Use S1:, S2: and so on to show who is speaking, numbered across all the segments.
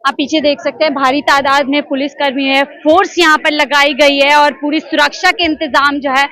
S1: आप पीछे देख सकते हैं भारी तादाद में पुलिसकर्मी है, फोर्स यहाँ पर लगाई गई है और पूरी सुरक्षा के इंतजाम जो है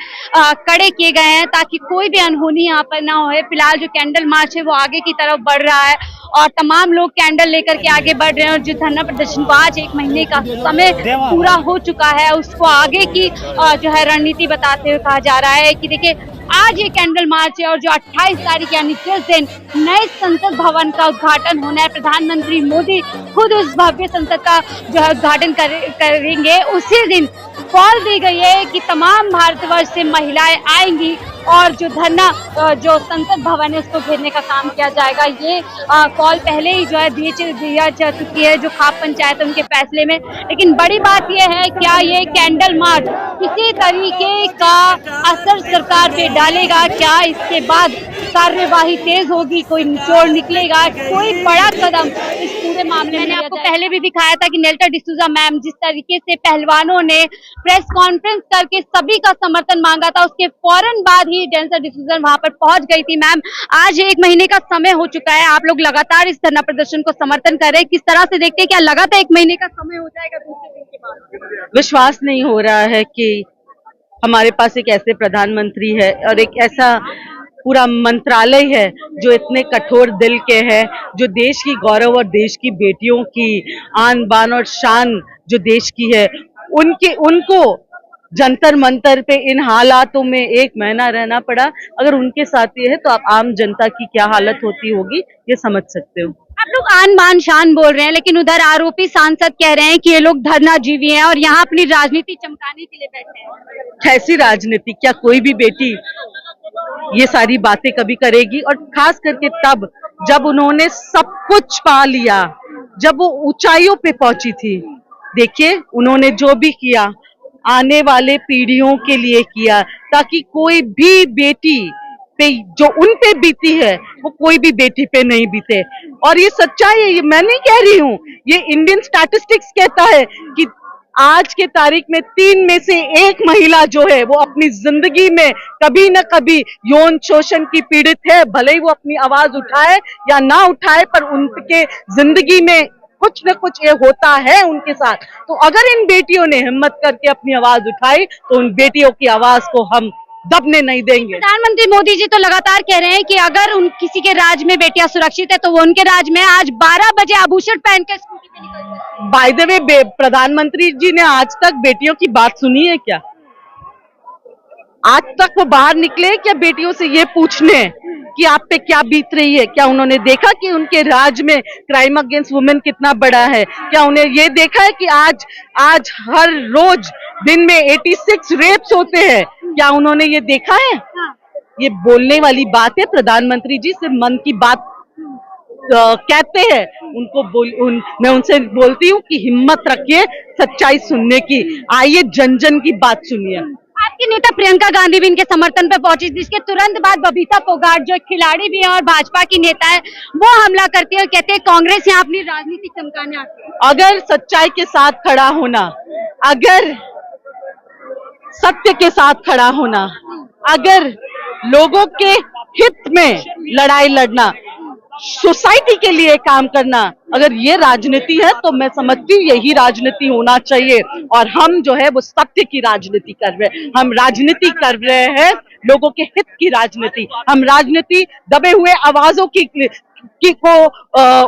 S1: कड़े किए गए हैं ताकि कोई भी अनहोनी यहाँ पर ना होए। फिलहाल जो कैंडल मार्च है वो आगे की तरफ बढ़ रहा है और तमाम लोग कैंडल लेकर के आगे बढ़ रहे हैं और जो धरना प्रदर्शन को आज 1 महीने का समय पूरा हो चुका है उसको आगे की जो है रणनीति बताते हुए कहा जा रहा है कि देखिए आज ये कैंडल मार्च है और जो 28 तारीख यानी जिस दिन नए संसद भवन का उद्घाटन होना है, प्रधानमंत्री मोदी खुद उस भव्य संसद का जो है उद्घाटन करेंगे, उसी दिन कॉल दी गई है कि तमाम भारतवर्ष से महिलाएं आएंगी और जो धरना जो संसद भवन है उसको घेरने का काम किया जाएगा। ये कॉल पहले ही जो है दिया जा चुकी है जो खाप पंचायत है उनके फैसले में। लेकिन बड़ी बात यह है क्या ये कैंडल मार्च किसी तरीके का असर सरकार पे डालेगा, क्या इसके बाद कार्यवाही तेज होगी, कोई निचोड़ निकलेगा, कोई बड़ा कदम इस पूरे मामले में। मैंने आपको पहले भी दिखाया था कि नेल्टा डिसूजा मैम जिस तरीके से पहलवानों ने प्रेस कॉन्फ्रेंस करके सभी का समर्थन मांगा था, उसके फौरन बाद ही नेल्टा डिसूजा वहां पर पहुंच गई थी। मैम आज 1 महीने का समय हो चुका है, आप लोग लगातार इस धरना प्रदर्शन को समर्थन कर रहे हैं, किस तरह से देखते हैं, क्या लगातार 1 महीने का समय हो जाएगा दूसरे दिन के बाद?
S2: विश्वास नहीं हो रहा है कि हमारे पास एक ऐसे प्रधानमंत्री है और एक ऐसा पूरा मंत्रालय है जो इतने कठोर दिल के हैं, जो देश की गौरव और देश की बेटियों की आन बान और शान जो देश की है, उनको जंतर मंतर पे इन हालातों में 1 महीना रहना पड़ा। अगर उनके साथ ये है तो आप आम जनता की क्या हालत होती होगी ये समझ सकते हो।
S1: आप लोग आन बान शान बोल रहे हैं लेकिन उधर आरोपी सांसद कह रहे हैं कि ये लोग धरना जीवी हैं और यहाँ अपनी राजनीति चमकाने के लिए बैठे हैं।
S2: कैसी राजनीति? क्या कोई भी बेटी ये सारी बातें कभी करेगी? और खास करके तब जब उन्होंने सब कुछ पा लिया, जब वो ऊंचाइयों पे पहुंची थी। देखिए उन्होंने जो भी किया आने वाले पीढ़ियों के लिए किया ताकि कोई भी बेटी पे जो उन पे बीती है वो कोई भी बेटी पे नहीं बीते। और ये सच्चाई है, ये मैं नहीं कह रही हूँ, ये इंडियन स्टैटिस्टिक्स कहता है कि आज के तारीख में 3 में से 1 महिला जो है वो अपनी जिंदगी में कभी न कभी यौन शोषण की पीड़ित है। भले ही वो अपनी आवाज उठाए या ना उठाए पर उनके जिंदगी में कुछ न कुछ ये होता है उनके साथ। तो अगर इन बेटियों ने हिम्मत करके अपनी आवाज उठाई तो उन बेटियों की आवाज को हम दबने नहीं देंगे।
S1: प्रधानमंत्री मोदी जी तो लगातार कह रहे हैं कि अगर उन किसी के राज में बेटियां सुरक्षित है तो वो उनके राज में आज 12 बजे आभूषण पहनकर स्कूटी पे निकल।
S2: बाय द वे प्रधानमंत्री जी ने आज तक बेटियों की बात सुनी है क्या? आज तक वो बाहर निकले क्या बेटियों से ये पूछने कि आप पे क्या बीत रही है? क्या उन्होंने देखा कि उनके राज में क्राइम अगेंस्ट वुमेन कितना बड़ा है? क्या उन्हें ये देखा है कि आज हर रोज दिन में 86 रेप्स होते हैं? क्या उन्होंने ये देखा है? ये बोलने वाली बात है। प्रधानमंत्री जी सिर्फ मन की बात कहते हैं। मैं उनसे बोलती हूँ कि हिम्मत रखिए सच्चाई सुनने की, आइए जन जन की बात सुनिए।
S1: आपकी नेता प्रियंका गांधी भी इनके समर्थन पर पहुंची, जिसके तुरंत बाद बबीता फोगाट जो खिलाड़ी भी है और भाजपा की नेता है वो हमला करती है और कहते हैं कांग्रेस यहाँ अपनी राजनीति चमकाने आती है।
S2: अगर सच्चाई के साथ खड़ा होना, अगर सत्य के साथ खड़ा होना, अगर लोगों के हित में लड़ाई लड़ना, सोसाइटी के लिए काम करना, अगर ये राजनीति है तो मैं समझती हूँ यही राजनीति होना चाहिए। और हम जो है वो सत्य की राजनीति कर रहे हैं, हम राजनीति कर रहे हैं लोगों के हित की राजनीति। हम राजनीति दबे हुए आवाजों को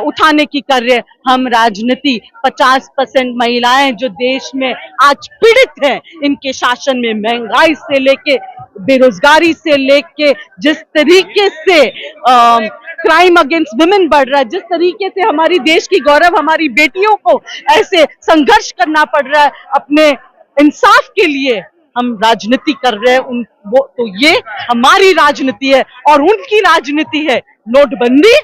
S2: उठाने की कर रहे हैं। हम राजनीति 50% महिलाएं जो देश में आज पीड़ित हैं इनके शासन में, महंगाई से लेके बेरोजगारी से लेके जिस तरीके से क्राइम अगेंस्ट वुमेन बढ़ रहा है, जिस तरीके से हमारी देश की गौरव हमारी बेटियों को ऐसे संघर्ष करना पड़ रहा है अपने इंसाफ के लिए, हम राजनीति कर रहे हैं तो ये हमारी राजनीति है। और उनकी राजनीति है नोटबंदी,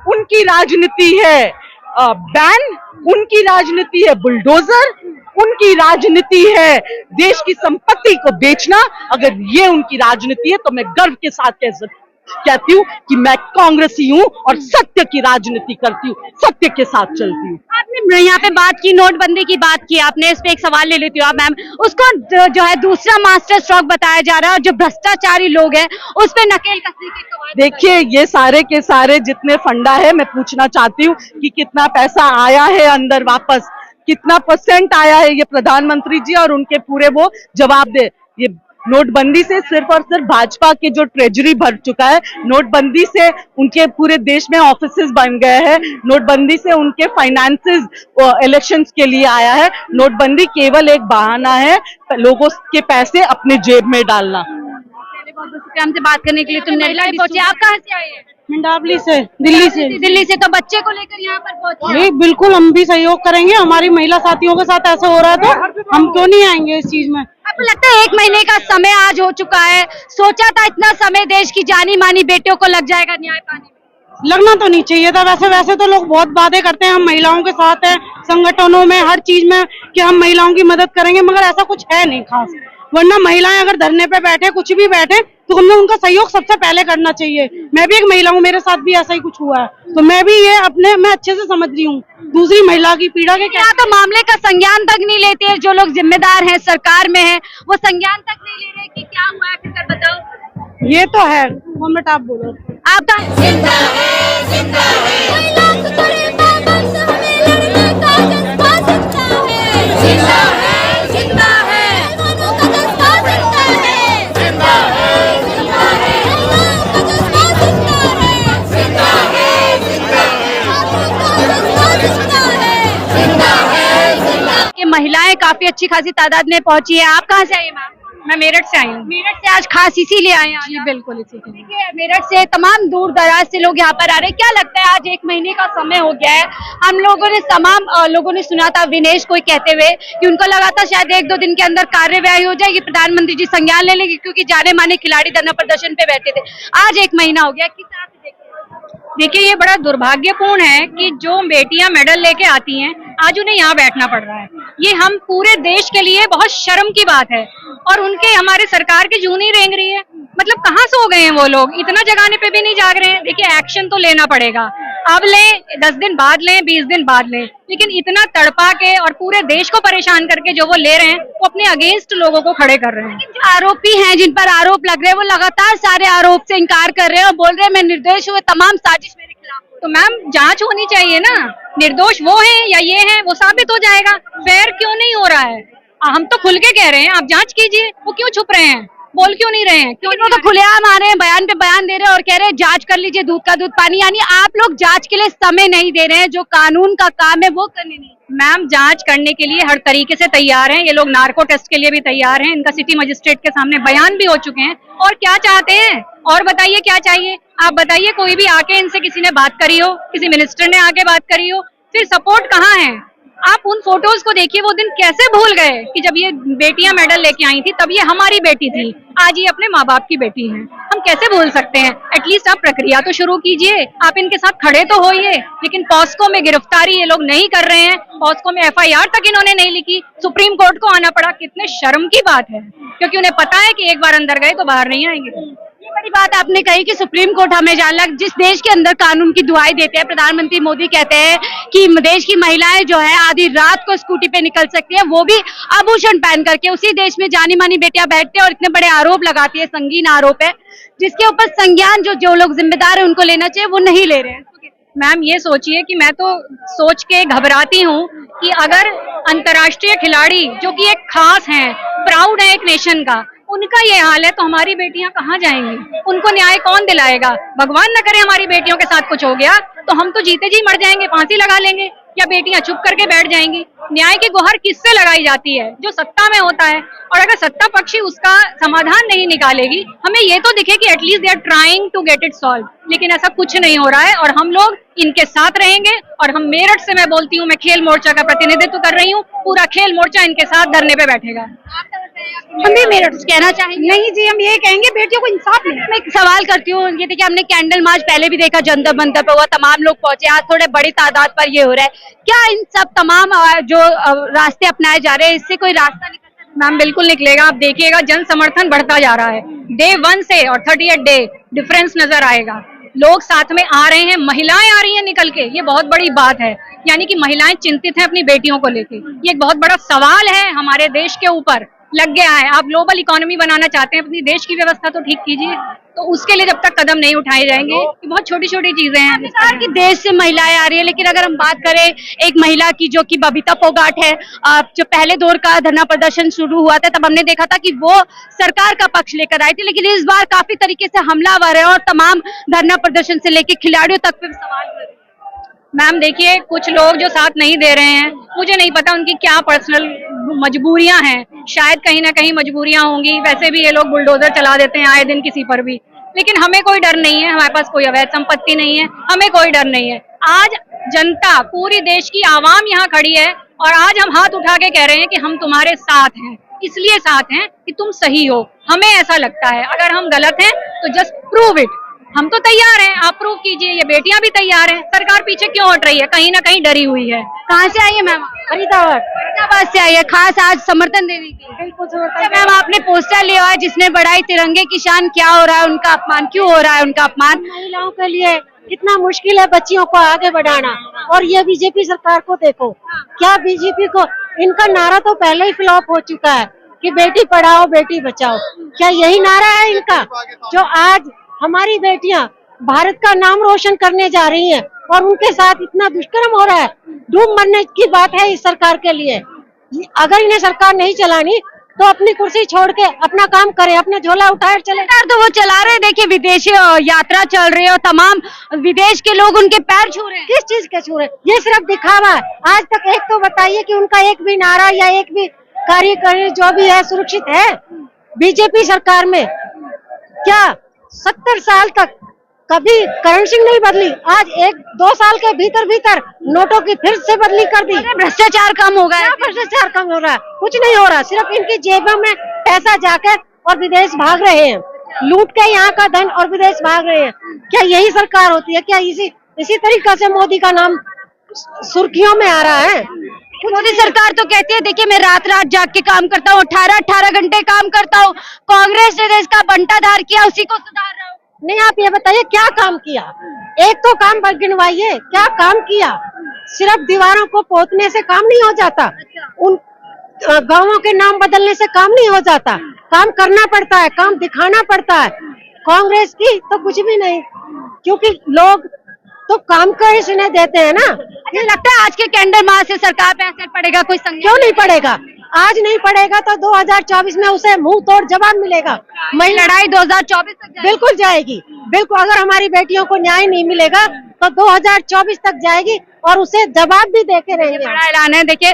S2: उनकी राजनीति है बैन, उनकी राजनीति है बुलडोजर, उनकी राजनीति है देश की संपत्ति को बेचना। अगर ये उनकी राजनीति है तो मैं गर्व के साथ कह सकती हूँ कहती हूँ कि मैं कांग्रेसी हूँ और सत्य की राजनीति करती हूँ, सत्य के साथ चलती हूँ।
S1: आपने यहाँ पे बात की, नोटबंदी की बात की आपने, इस पे एक सवाल ले लेती हूँ आप मैम। उसको जो है दूसरा मास्टर स्ट्रोक बताया जा रहा है, और जो भ्रष्टाचारी लोग हैं उस पे नकेल कसने की कवायद।
S2: देखिए, ये सारे के सारे जितने फंडा है, मैं पूछना चाहती हूँ कि कितना पैसा आया है अंदर वापस, कितना % आया है, ये प्रधानमंत्री जी और उनके पूरे वो जवाब दे। ये नोटबंदी से सिर्फ और सिर्फ भाजपा के जो ट्रेजरी भर चुका है, नोटबंदी से उनके पूरे देश में ऑफिसेज बन गए हैं, नोटबंदी से उनके फाइनेंसेस इलेक्शंस के लिए आया है। नोटबंदी केवल एक बहाना है लोगों के पैसे अपने जेब में डालना।
S1: हमसे बात करने के लिए तुम महिला पहुंचे, आप कहाँ से आए हैं?
S3: मंडावली से, दिल्ली से।
S1: दिल्ली से। तो बच्चे को लेकर यहाँ पर पहुंचे?
S3: ये बिल्कुल हम भी सहयोग करेंगे, हमारी महिला साथियों के साथ ऐसा हो रहा है तो हम क्यों नहीं आएंगे इस चीज में।
S1: आपको लगता है 1 महीने का समय आज हो चुका है, सोचा था इतना समय देश की जानी मानी बेटियों को लग जाएगा न्याय पाने में?
S3: लगना तो नहीं चाहिए था। वैसे तो लोग बहुत वादे करते हैं, हम महिलाओं के साथ हैं, संगठनों में हर चीज में कि हम महिलाओं की मदद करेंगे, मगर ऐसा कुछ है नहीं खास। वरना महिलाएं अगर धरने पे बैठे, कुछ भी बैठे, तो हमें उनका सहयोग सबसे पहले करना चाहिए। मैं भी एक महिला हूँ, मेरे साथ भी ऐसा ही कुछ हुआ है, तो मैं भी ये मैं अच्छे से समझ रही हूँ दूसरी महिला की पीड़ा के।
S1: क्या तो मामले का संज्ञान तक नहीं लेते हैं, जो लोग जिम्मेदार हैं सरकार में हैं, वो संज्ञान तक नहीं ले रहे कि क्या हुआ है, फिर बताओ।
S3: ये तो है, मोहम्मद आप बोलो।
S1: आपका
S4: जिंदा है, जिंदा है, कोई लाख करे पागल से हमें लड़ने का जज्बा जिंदा है, जिंदा है, जिंदा है, मुसलमानों का जज्बा जिंदा है, जिंदा है, जिंदा है, महिलाओं का जज्बा जिंदा है, जिंदा है, जिंदा है, छात्रों का जज्बा जिंदा है, जिंदा है।
S1: कि महिलाएं काफी अच्छी खासी तादाद में पहुंची है। आप कहाँ से आई मैम?
S5: मैं मेरठ से आई हूँ।
S1: मेरठ से आज खास इसीलिए आए हैं?
S5: जी बिल्कुल, इसी के लिए।
S1: देखिए, मेरठ से तमाम दूर दराज से लोग यहाँ पर आ रहे हैं। क्या लगता है आज 1 महीने का समय हो गया है, हम लोगों ने तमाम लोगों ने सुना था विनेश को कहते हुए कि उनको लगा था शायद 1-2 दिन के अंदर कार्यवाही हो जाएगी, प्रधानमंत्री जी संज्ञान ले लेंगे, क्योंकि जाने माने खिलाड़ी धरना प्रदर्शन पे बैठे थे। आज 1 महीना हो गया, किस तरह से देखते हैं?
S5: देखिए, ये बड़ा दुर्भाग्यपूर्ण है कि जो बेटियां मेडल लेके आती हैं आज उन्हें यहाँ बैठना पड़ रहा है। ये हम पूरे देश के लिए बहुत शर्म की बात है, और उनके हमारे सरकार की जून ही रेंग रही है। मतलब कहाँ सो गए हैं वो लोग, इतना जगाने पे भी नहीं जाग रहे हैं। देखिए, एक्शन तो लेना पड़ेगा, अब लें, 10 दिन बाद लें, 20 दिन बाद लें, लेकिन इतना तड़पा के और पूरे देश को परेशान करके जो वो ले रहे हैं, वो अपने अगेंस्ट लोगों को खड़े कर रहे हैं।
S1: जो आरोपी हैं, जिन पर आरोप लग रहे हैं, वो लगातार सारे आरोप से इनकार कर रहे हैं और बोल रहे हैं मैं निर्दोष हूँ, तमाम साजिश मेरे खिलाफ।
S5: तो मैम, जांच होनी चाहिए ना, निर्दोष वो है या ये है, वो साबित हो जाएगा। फेयर क्यों नहीं हो रहा है? हम तो खुल के कह रहे हैं, आप जांच कीजिए। वो क्यों छुप रहे हैं, बोल क्यों नहीं रहे हैं? क्यों
S1: वो तो खुलेआम आ रहे हैं, बयान पे बयान दे रहे हैं और कह रहे हैं जांच कर लीजिए, दूध का दूध पानी। यानी आप लोग जांच के लिए समय नहीं दे रहे हैं, जो कानून का काम है वो करने नहीं।
S5: मैम, जांच करने के लिए हर तरीके से तैयार हैं, ये लोग नार्को टेस्ट के लिए भी तैयार हैं, इनका सिटी मजिस्ट्रेट के सामने बयान भी हो चुके हैं। और क्या चाहते हैं, और बताइए क्या चाहिए? आप बताइए, कोई भी आके इनसे किसी ने बात करी हो, किसी मिनिस्टर ने आके बात करी हो? फिर सपोर्ट कहाँ है? आप उन फोटोज को देखिए, वो दिन कैसे भूल गए कि जब ये बेटियां मेडल लेके आई थी तब ये हमारी बेटी थी, आज ये अपने माँ बाप की बेटी हैं। हम कैसे भूल सकते हैं? एटलीस्ट आप प्रक्रिया तो शुरू कीजिए, आप इनके साथ खड़े तो होइए। लेकिन पॉस्को में गिरफ्तारी ये लोग नहीं कर रहे हैं, पॉस्को में FIR तक इन्होंने नहीं लिखी, सुप्रीम कोर्ट को आना पड़ा। कितने शर्म की बात है, क्योंकि उन्हें पता है कि एक बार अंदर गए तो बाहर नहीं आएंगे।
S1: ये बड़ी बात आपने कही कि सुप्रीम कोर्ट हमें जान लग, जिस देश के अंदर कानून की दुहाई देते हैं, प्रधानमंत्री मोदी कहते हैं कि देश की महिलाएं जो है आधी रात को स्कूटी पे निकल सकती है, वो भी आभूषण पहन करके। उसी देश में जानी मानी बेटियां बैठते हैं और इतने बड़े आरोप लगाती है, संगीन आरोप है, जिसके ऊपर संज्ञान जो लोग जिम्मेदार है उनको लेना चाहिए, वो नहीं ले रहे हैं।
S5: मैम, ये सोचिए कि मैं तो सोच के घबराती हूँ कि अगर अंतर्राष्ट्रीय खिलाड़ी जो कि एक खास हैं, प्राउड है एक नेशन का, उनका ये हाल है तो हमारी बेटियां कहाँ जाएंगी? उनको न्याय कौन दिलाएगा? भगवान न करे हमारी बेटियों के साथ कुछ हो गया तो हम तो जीते जी मर जाएंगे, फांसी लगा लेंगे, या बेटियां चुप करके बैठ जाएंगी। न्याय की गुहार किससे लगाई जाती है? जो सत्ता में होता है। और अगर सत्ता पक्षी उसका समाधान नहीं निकालेगी, हमें ये तो दिखे कि at least they are trying to get it solve, लेकिन ऐसा कुछ नहीं हो रहा है। और हम लोग इनके साथ रहेंगे, और हम मेरठ से, मैं बोलती हूँ, मैं खेल मोर्चा का प्रतिनिधित्व कर रही हूँ, पूरा खेल मोर्चा इनके साथ धरने पे बैठेगा।
S1: हम भी मेरठ से कहना चाहेंगे?
S3: नहीं जी, हम ये कहेंगे बेटियों को इंसाफ मिले।
S1: मैं एक सवाल करती हूँ, ये देखिए हमने कैंडल मार्च पहले भी देखा, जंतर मंतर पे हुआ, तमाम लोग पहुंचे, आज थोड़े बड़ी तादाद पर ये हो रहा है। क्या इन सब तमाम जो रास्ते अपनाए जा रहे हैं, इससे कोई रास्ता निकलता
S5: मैम बिल्कुल निकलेगा, आप देखिएगा जन समर्थन बढ़ता जा रहा है डे 1 से, और 38 डे डिफरेंस नजर आएगा। लोग साथ में आ रहे हैं, महिलाएं आ रही हैं निकल के, ये बहुत बड़ी बात है। यानी कि महिलाएं चिंतित हैं अपनी बेटियों को लेके। ये एक बहुत बड़ा सवाल है हमारे देश के ऊपर लग गया है। आप ग्लोबल इकोनॉमी बनाना चाहते हैं, अपनी देश की व्यवस्था तो ठीक कीजिए। तो उसके लिए जब तक कदम नहीं उठाए जाएंगे, ये बहुत छोटी छोटी चीजें हैं।
S1: कि देश से महिलाएं आ रही है, लेकिन अगर हम बात करें एक महिला की जो कि बबीता फोगाट है, जो पहले दौर का धरना प्रदर्शन शुरू हुआ था तब हमने देखा था कि वो सरकार का पक्ष लेकर आई थी, लेकिन इस बार काफी तरीके से हमलावर है और तमाम धरना प्रदर्शन से लेकर खिलाड़ियों तक पे सवाल कर रहे हैं।
S5: मैम देखिए, कुछ लोग जो साथ नहीं दे रहे हैं, मुझे नहीं पता उनकी क्या पर्सनल मजबूरियां हैं, शायद कहीं ना कहीं मजबूरियां होंगी। वैसे भी ये लोग बुलडोजर चला देते हैं आए दिन किसी पर भी, लेकिन हमें कोई डर नहीं है, हमारे पास कोई अवैध संपत्ति नहीं है, हमें कोई डर नहीं है। आज जनता, पूरी देश की आवाम यहाँ खड़ी है और आज हम हाथ उठा के कह रहे हैं कि हम तुम्हारे साथ हैं, इसलिए साथ हैं कि तुम सही हो। हमें ऐसा लगता है, अगर हम गलत हैं तो जस्ट प्रूव इट। हम तो तैयार हैं, आप प्रूव कीजिए। ये बेटियां भी तैयार हैं, सरकार पीछे क्यों हट रही है? कहीं ना कहीं डरी हुई है।
S1: कहाँ से आई है मैम? फरीदाबाद से आई है, खास आज समर्थन देने के लिए। बिल्कुल मैम, आपने पोस्टर लिया है जिसने बढ़ाई तिरंगे की शान, क्या हो रहा है उनका अपमान, क्यों हो रहा है उनका अपमान?
S3: महिलाओं के लिए कितना मुश्किल है बच्चियों को आगे बढ़ाना, और ये बीजेपी सरकार को देखो, क्या बीजेपी को, इनका नारा तो पहले ही फ्लॉप हो चुका है कि बेटी पढ़ाओ बेटी बचाओ। क्या यही नारा है इनका, जो आज हमारी बेटियां भारत का नाम रोशन करने जा रही हैं और उनके साथ इतना दुष्कर्म हो रहा है? डूब मरने की बात है इस सरकार के लिए। अगर इन्हें सरकार नहीं चलानी तो अपनी कुर्सी छोड़ के अपना काम करे, अपना झोला उठाए चले।
S1: तो वो चला रहे, देखिए विदेशी यात्रा चल रही है और तमाम विदेश के लोग उनके पैर छू रहे हैं।
S3: किस चीज के छू रहे? ये सिर्फ दिखावा है। आज तक एक तो बताइए कि उनका एक भी नारा या एक भी कार्यक्रम जो भी है सुरक्षित है बीजेपी सरकार में? क्या 70 साल तक कभी करेंसी नहीं बदली, आज 1-2 साल के भीतर नोटों की फिर से बदली कर दी।
S1: भ्रष्टाचार कम हो गया?
S3: भ्रष्टाचार कम हो रहा है? कुछ नहीं हो रहा, सिर्फ इनकी जेबों में पैसा जाकर और विदेश भाग रहे हैं, लूट के यहाँ का धन और विदेश भाग रहे हैं। क्या यही सरकार होती है? क्या इसी तरीका से मोदी का नाम सुर्खियों में आ रहा है?
S1: मोदी सरकार तो कहती है देखिए मैं रात जाग के काम करता हूँ, 18 घंटे काम करता हूँ। कांग्रेस ने देश का बंटाधार किया, उसी को सुधार रहा हूँ।
S3: नहीं, आप ये बताइए क्या काम किया? एक तो काम गिनवाइए, क्या काम किया? सिर्फ दीवारों को पोतने से काम नहीं हो जाता, उन गांवों के नाम बदलने से काम नहीं हो जाता, काम करना पड़ता है, काम दिखाना पड़ता है। कांग्रेस की तो कुछ भी नहीं, क्योंकि लोग तो काम का ही सुने देते हैं ना।
S1: अच्छा, लगता है आज के कैंडल मार्च से सरकार पे असर पड़ेगा? कोई
S3: क्यों नहीं पड़ेगा? आज नहीं पड़ेगा तो 2024 में उसे मुंह तोड़ जवाब मिलेगा।
S1: लड़ाई 2024 तक
S3: बिल्कुल जाएगी, बिल्कुल। अगर हमारी बेटियों को न्याय नहीं मिलेगा तो 2024 तक जाएगी और उसे जवाब भी देके रहेंगे।
S1: बड़ा ऐलान है देखिए।